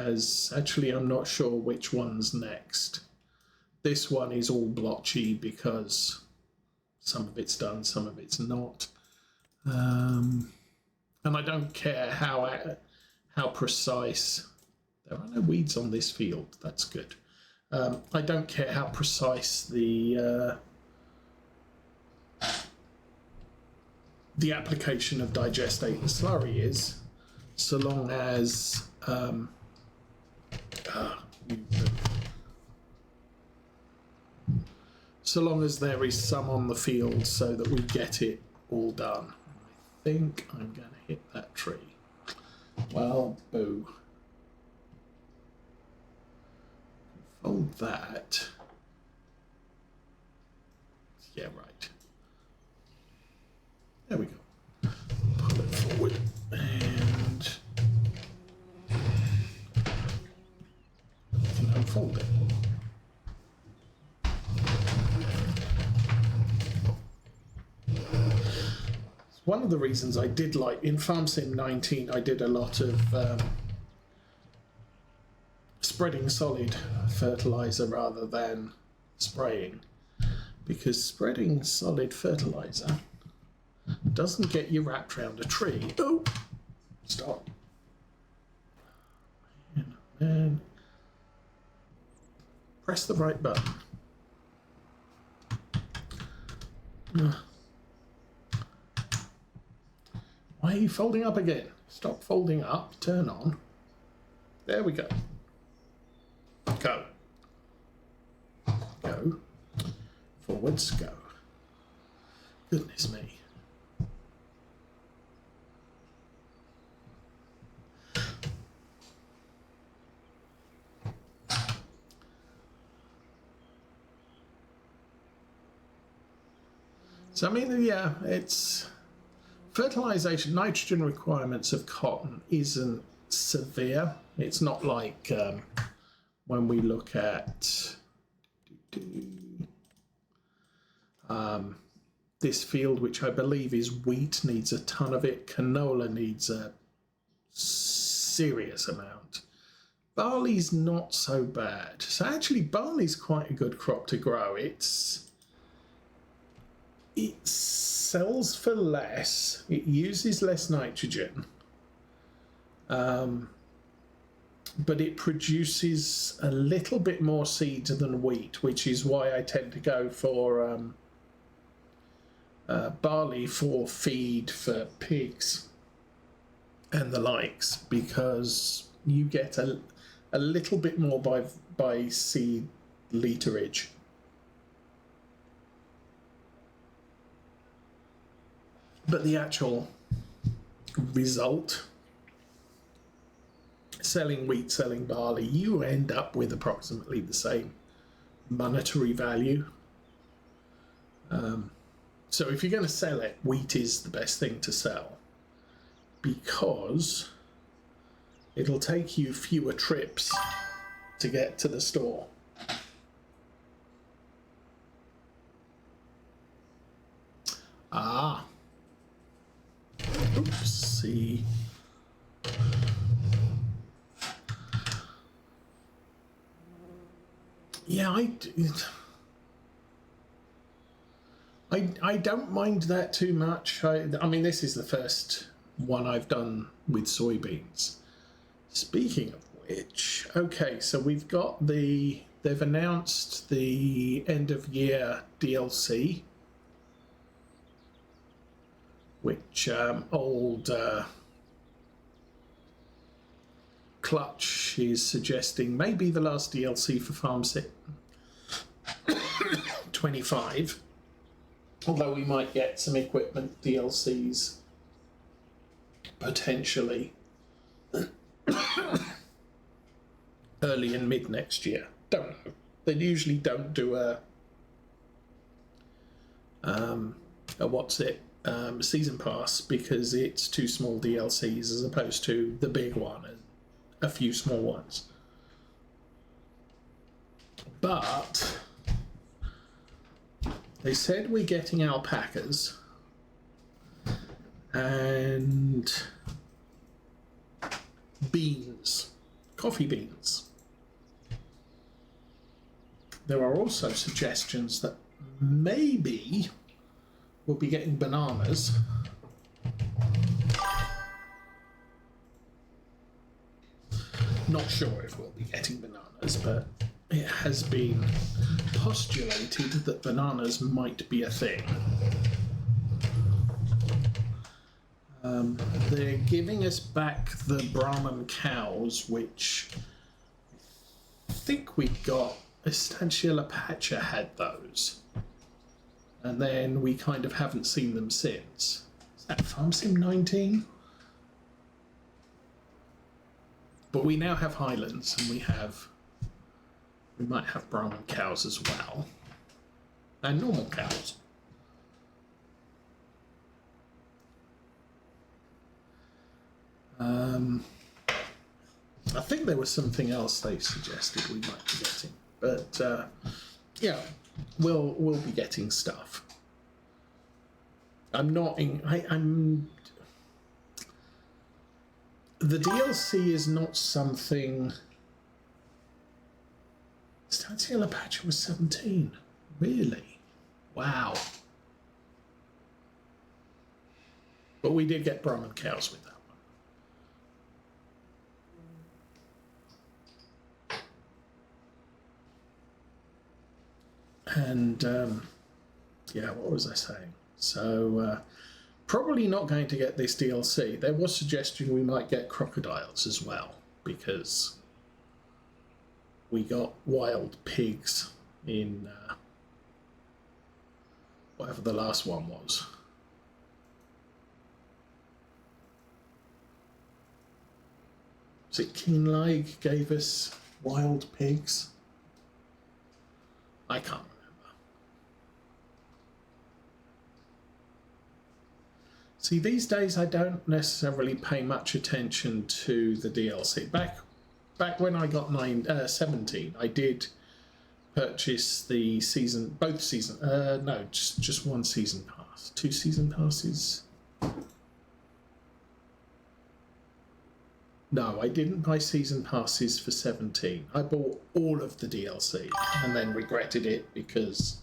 has... Actually, I'm not sure which one's next. This one is all blotchy because some of it's done, some of it's not. And I don't care how precise... There are no weeds on this field. That's good. I don't care how precise the application of digestate and slurry is, so long as there is some on the field so that we get it all done. I think I'm going to hit that tree. Well, boo. Fold that. Yeah, right. There we go. Pull it forward and we can unfold it. One of the reasons I did like in Farm Sim 19, I did a lot of spreading solid fertilizer rather than spraying, because spreading solid fertilizer doesn't get you wrapped around a tree. Oh, stop. And press the right button. Why are you folding up again? Stop folding up, turn on. There we go. Go. Go. Forwards, go. Goodness me. So, I mean, yeah, it's... Fertilization, nitrogen requirements of cotton isn't severe. It's not like when we look at this field, which I believe is wheat, needs a ton of it. Canola needs a serious amount. Barley's not so bad. So actually, barley's quite a good crop to grow. It sells for less, it uses less nitrogen, but it produces a little bit more seeds than wheat, which is why I tend to go for barley for feed for pigs and the likes, because you get a little bit more by seed literage. But the actual result, selling wheat, selling barley, you end up with approximately the same monetary value. So if you're going to sell it, wheat is the best thing to sell, because it'll take you fewer trips to get to the store. Ah. Oopsie. Yeah, I don't mind that too much. I mean, this is the first one I've done with soybeans. Speaking of which, okay, so we've got they've announced the end of year DLC, which old Clutch is suggesting may be the last DLC for Farm Sim 25, although we might get some equipment DLCs potentially early and mid next year. Don't know. They usually don't do a season pass, because it's two small DLCs as opposed to the big one and a few small ones. But they said we're getting alpacas and beans coffee beans. There are also suggestions that maybe we'll be getting bananas. Not sure if we'll be getting bananas, but it has been postulated that bananas might be a thing. They're giving us back the Brahman cows, which I think we got. Estancia Apache had those, and then we kind of haven't seen them since. Is that Farm Sim 19? But we now have Highlands, and we might have Brahman cows as well, and normal cows. I think there was something else they suggested we might be getting, but yeah, we'll be getting stuff. I'm not in. I'm. The DLC is not something. Estancia Apache was 17. Really? Wow. But we did get Brahman cows with that one. And yeah, what was I saying? So probably not going to get this DLC. There was suggestion we might get crocodiles as well, because we got wild pigs in whatever the last one was. Was it Keenleigh gave us wild pigs? I can't remember. See, these days I don't necessarily pay much attention to the DLC. Back when I got 17, I did purchase the season, both season. No, just one season pass. 2 season passes. No, I didn't buy season passes for 17. I bought all of the DLC and then regretted it because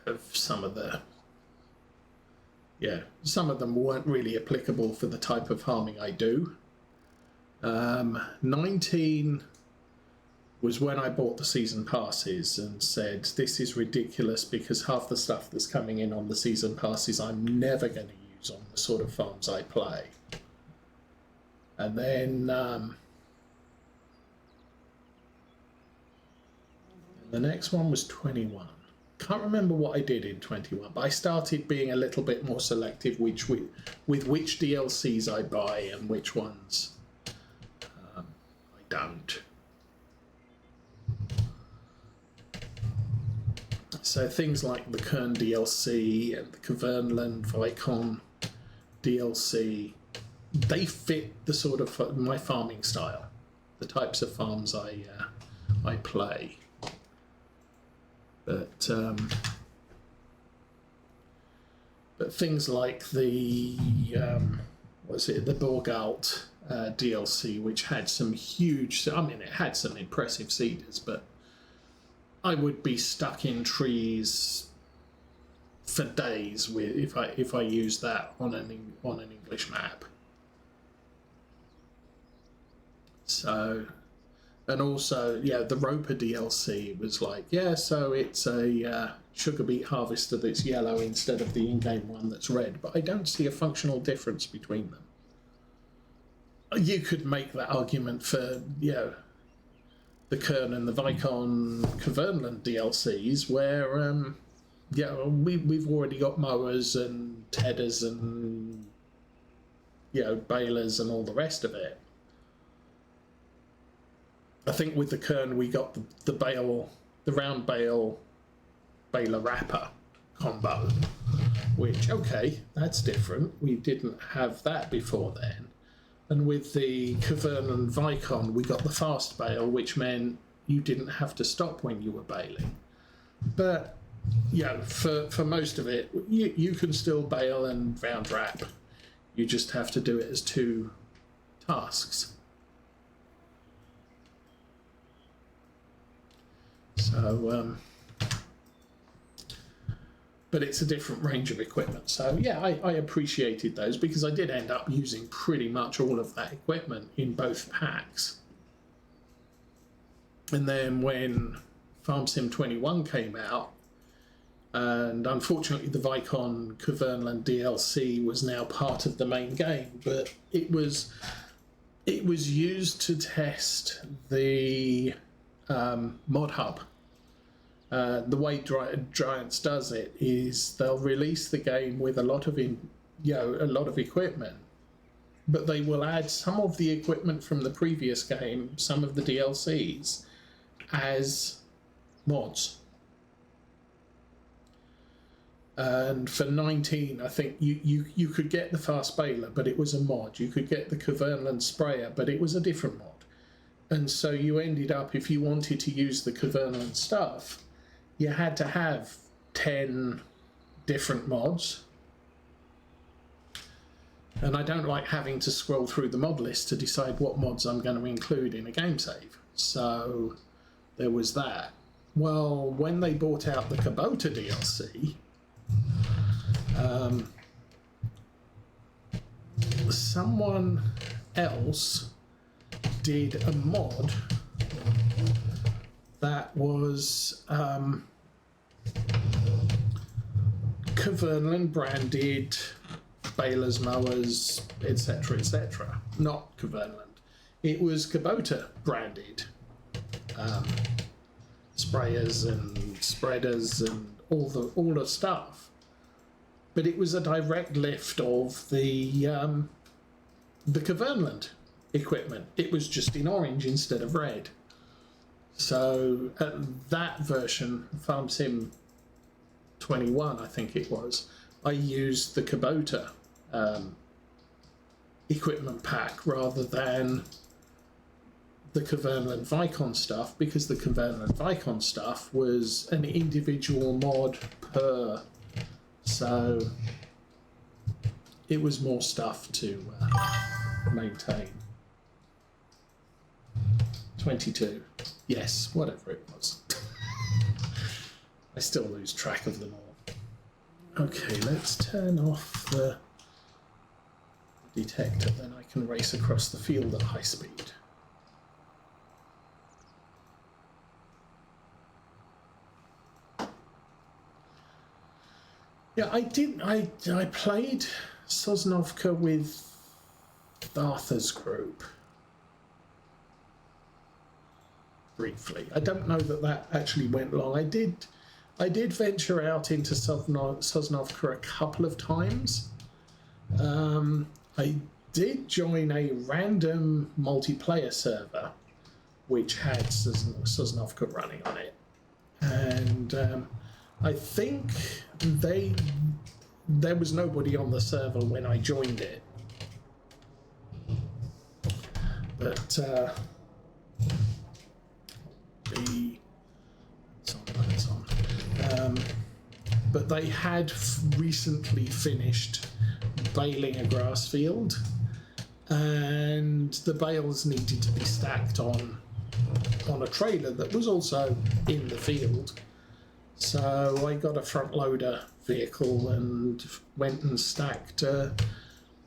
of some of the... Yeah, some of them weren't really applicable for the type of farming I do. 19 was when I bought the season passes and said, this is ridiculous because half the stuff that's coming in on the season passes I'm never going to use on the sort of farms I play. And then the next one was 21. Can't remember what I did in 21, but I started being a little bit more selective with which DLCs I buy and which ones I don't. So things like the Kern DLC and the Kavernland Vicon DLC, they fit the sort of my farming style, the types of farms I play. But things like the the Borgalt DLC, which had some huge, I mean, it had some impressive cedars, but I would be stuck in trees for days with if I used that on an English map. So. And also, yeah, the Roper DLC was like, yeah, so it's a sugar beet harvester that's yellow instead of the in-game one that's red, but I don't see a functional difference between them. You could make that argument for, you know, the Kern and the Vicon Kavernland DLCs, where, yeah, we've already got mowers and headers and, you know, balers and all the rest of it. I think with the Kern we got the round bale baler wrapper combo, which, okay, that's different. We didn't have that before then. And with the Cavern and Vicon, we got the fast bale, which meant you didn't have to stop when you were baling. But, you know, for most of it, you can still bale and round wrap You just have to do it as 2 tasks. So, but it's a different range of equipment. So yeah, I appreciated those because I did end up using pretty much all of that equipment in both packs. And then when Farm Sim 21 came out, and unfortunately the Vicon Caverneland DLC was now part of the main game, but it was used to test the mod hub. The way Giants does it is they'll release the game with a lot of equipment, but they will add some of the equipment from the previous game, some of the DLCs, as mods. And for 19, I think you could get the fast baler, but it was a mod. You could get the Caverneland sprayer, but it was a different mod. And so you ended up, if you wanted to use the Caverneland stuff, you had to have 10 different mods. And I don't like having to scroll through the mod list to decide what mods I'm going to include in a game save. So there was that. Well, when they brought out the Kubota DLC, someone else did a mod that was Caverneland branded balers, mowers, etc., etc. Not Caverneland. It was Kubota branded sprayers and spreaders and all the stuff. But it was a direct lift of the Caverneland equipment. It was just in orange instead of red. So that version, Farm Sim 21, I think it was, I used the Kubota equipment pack rather than the Caverneland Vicon stuff, because the Caverneland Vicon stuff was an individual mod per, so it was more stuff to maintain. 22, yes, whatever it was. I still lose track of them all. Okay, let's turn off the detector, then I can race across the field at high speed. Yeah, I played Sosnovka with Arthur's group briefly. I don't know that actually went long. I did venture out into Sosnovka a couple of times. I did join a random multiplayer server which had Sosnovka running on it, and I think there was nobody on the server when I joined it, but but they had recently finished baling a grass field, and the bales needed to be stacked on a trailer that was also in the field. So I got a front loader vehicle and went and stacked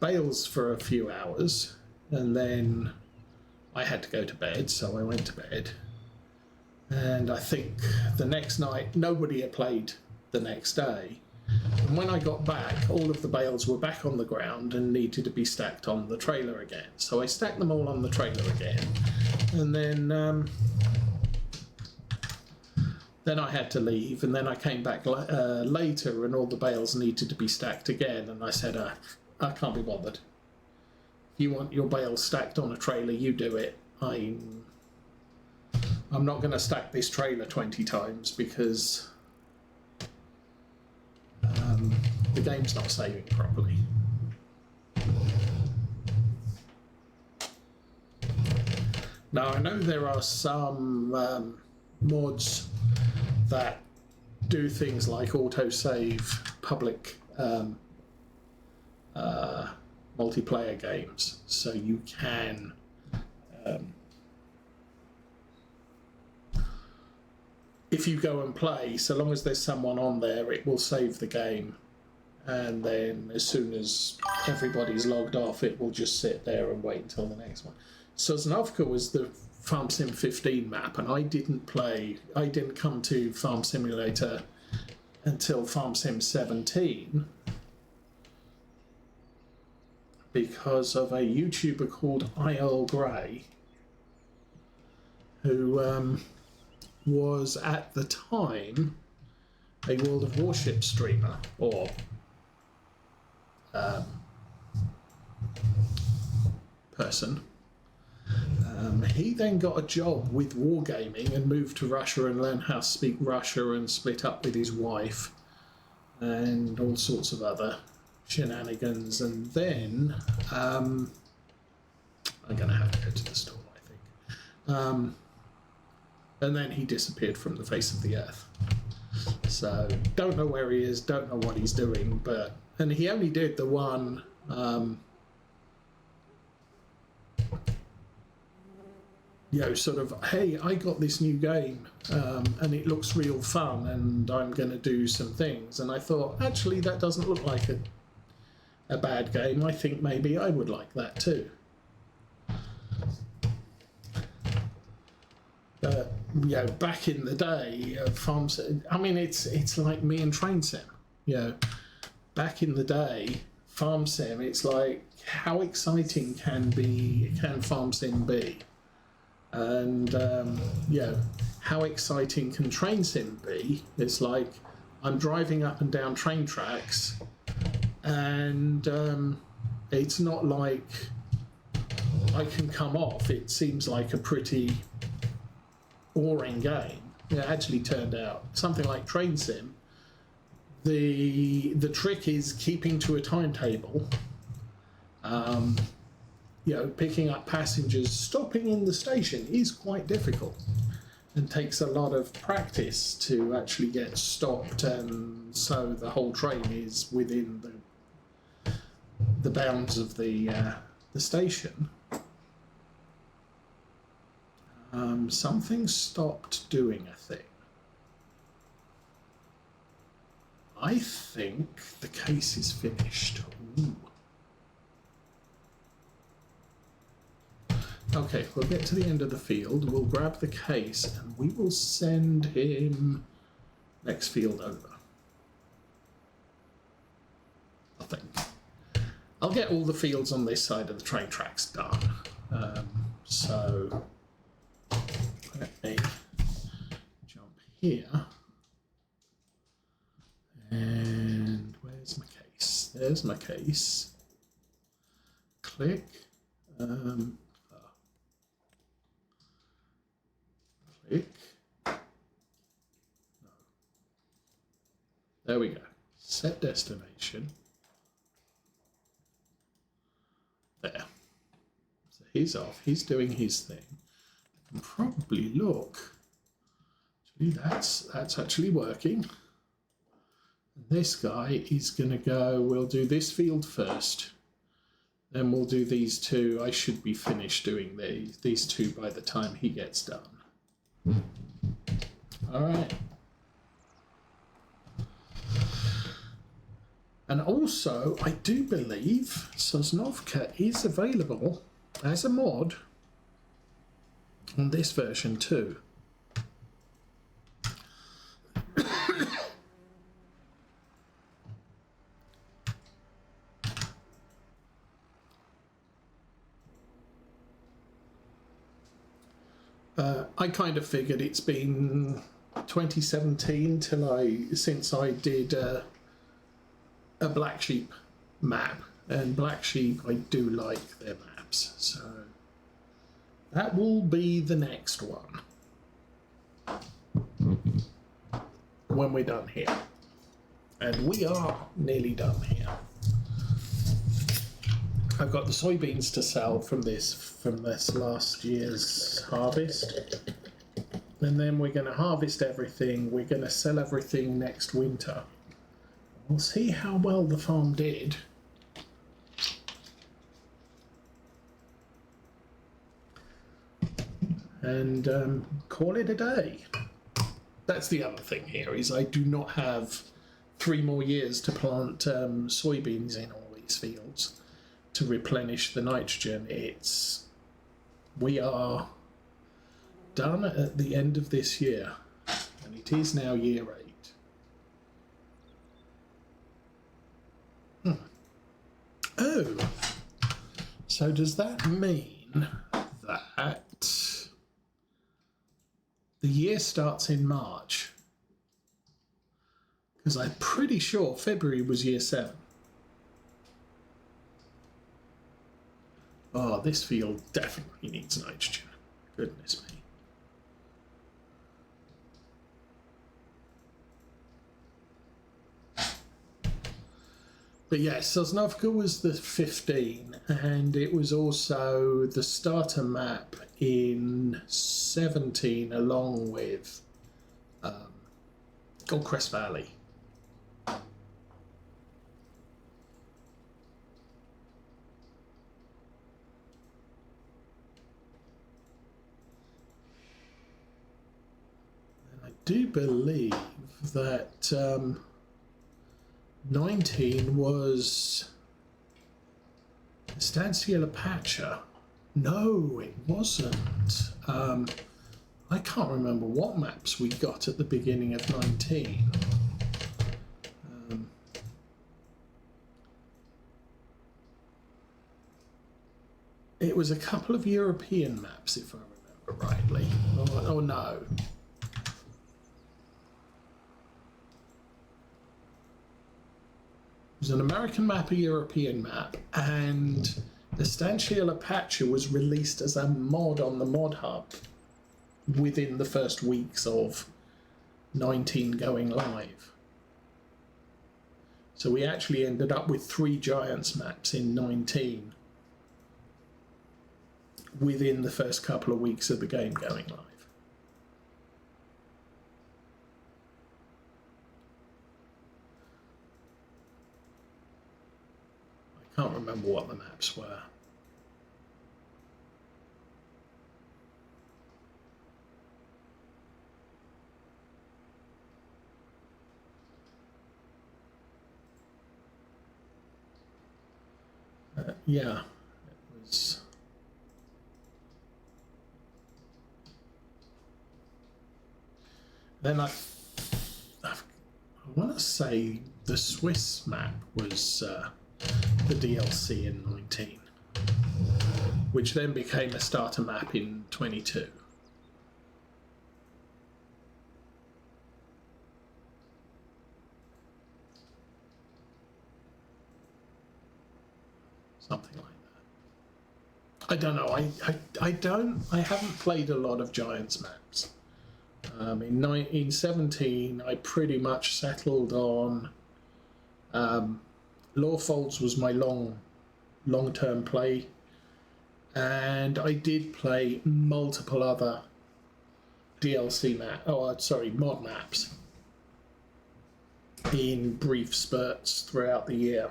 bales for a few hours, and then I had to go to bed, so I went to bed. And I think the next night nobody had played the next day, and when I got back all of the bales were back on the ground and needed to be stacked on the trailer again. So I stacked them all on the trailer again, and then I had to leave, and then I came back later and all the bales needed to be stacked again, and I said, I can't be bothered. If you want your bales stacked on a trailer, you do it. I'm not going to stack this trailer 20 times because the game's not saving properly. Now, I know there are some mods that do things like autosave public multiplayer games, so you can if you go and play, so long as there's someone on there, it will save the game, and then as soon as everybody's logged off, it will just sit there and wait until the next one. Sosnovka was the Farm Sim 15 map, and I didn't come to Farm Simulator until Farm Sim 17 because of a YouTuber called IL Grey, who was at the time a World of Warship streamer, or person. He then got a job with Wargaming and moved to Russia and learned how to speak Russia and split up with his wife and all sorts of other shenanigans. And then I'm going to have to go to the store, I think. And then he disappeared from the face of the earth. So don't know where he is, don't know what he's doing, and he only did the one sort of, hey, I got this new game and it looks real fun and I'm going to do some things. And I thought, actually, that doesn't look like a bad game. I think maybe I would like that too. Back in the day, Farm Sim, I mean, it's like me and Train Sim. Back in the day, Farm Sim, it's like, how exciting can Farm Sim be? And how exciting can Train Sim be? It's like I'm driving up and down train tracks, and it's not like I can come off. It seems like a pretty boring game. It actually turned out something like Train Sim. The trick is keeping to a timetable. Picking up passengers, stopping in the station is quite difficult and takes a lot of practice to actually get stopped, and so the whole train is within the bounds of the station. Something stopped doing a thing. I think the case is finished. Ooh. Okay, we'll get to the end of the field, we'll grab the case, and we will send him next field over. I think. I'll get all the fields on this side of the train tracks done. So let me jump here. And where's my case? There's my case. Click. Click. No. There we go. Set destination. There. So he's off. He's doing his thing. I can probably look. Actually, that's actually working. And this guy is going to go. We'll do this field first. Then we'll do these two. I should be finished doing these two by the time he gets done. All right. And also, I do believe Sosnovka is available as a mod on this version too. I kind of figured it's been 2017 since I did a Black Sheep map, and Black Sheep, I do like their maps, so that will be the next one when we're done here, and we are nearly done here. I've got the soybeans to sell from this last year's harvest, and then we're going to harvest everything. We're going to sell everything next winter. We'll see how well the farm did and call it a day. That's the other thing here, is I do not have 3 more years to plant soybeans in all these fields to replenish the nitrogen. We are done at the end of this year, and it is now year 8. Oh, so does that mean that the year starts in March? Because I'm pretty sure February was year 7. Oh, this field definitely needs nitrogen. Goodness me. But yes, Sosnovka was the 15, and it was also the starter map in 17, along with Goldcrest Valley. And I do believe that 19 was Estancia La Pacha. No, it wasn't. I can't remember what maps we got at the beginning of 19. It was a couple of European maps, if I remember rightly. Oh no. It was an American map, a European map, and Estancia La Pacha was released as a mod on the Mod Hub within the first weeks of 19 going live. So we actually ended up with 3 Giants maps in 19 within the first couple of weeks of the game going live. I can't remember what the maps were. Yeah, it was. Then I want to say the Swiss map was the DLC in 19, which then became a starter map in 22. Something like that. I don't know. I haven't played a lot of Giants maps. In 17, I pretty much settled on Lawfolds was my long-term play, and I did play multiple other DLC mod maps in brief spurts throughout the year,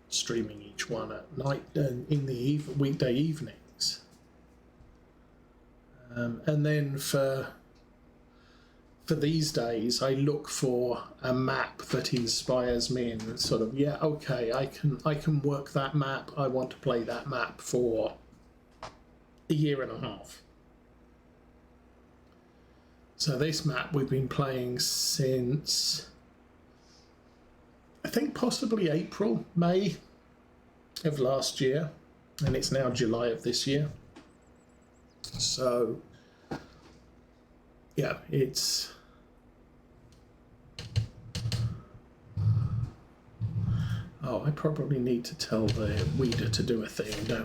streaming each one at night and in the weekday evenings. And then for these days, I look for a map that inspires me and sort of, yeah, okay, I can work that map. I want to play that map for a year and a half. So this map we've been playing since, I think possibly April, May of last year, and it's now July of this year. So yeah, it's I probably need to tell the reader to do a thing, don't I?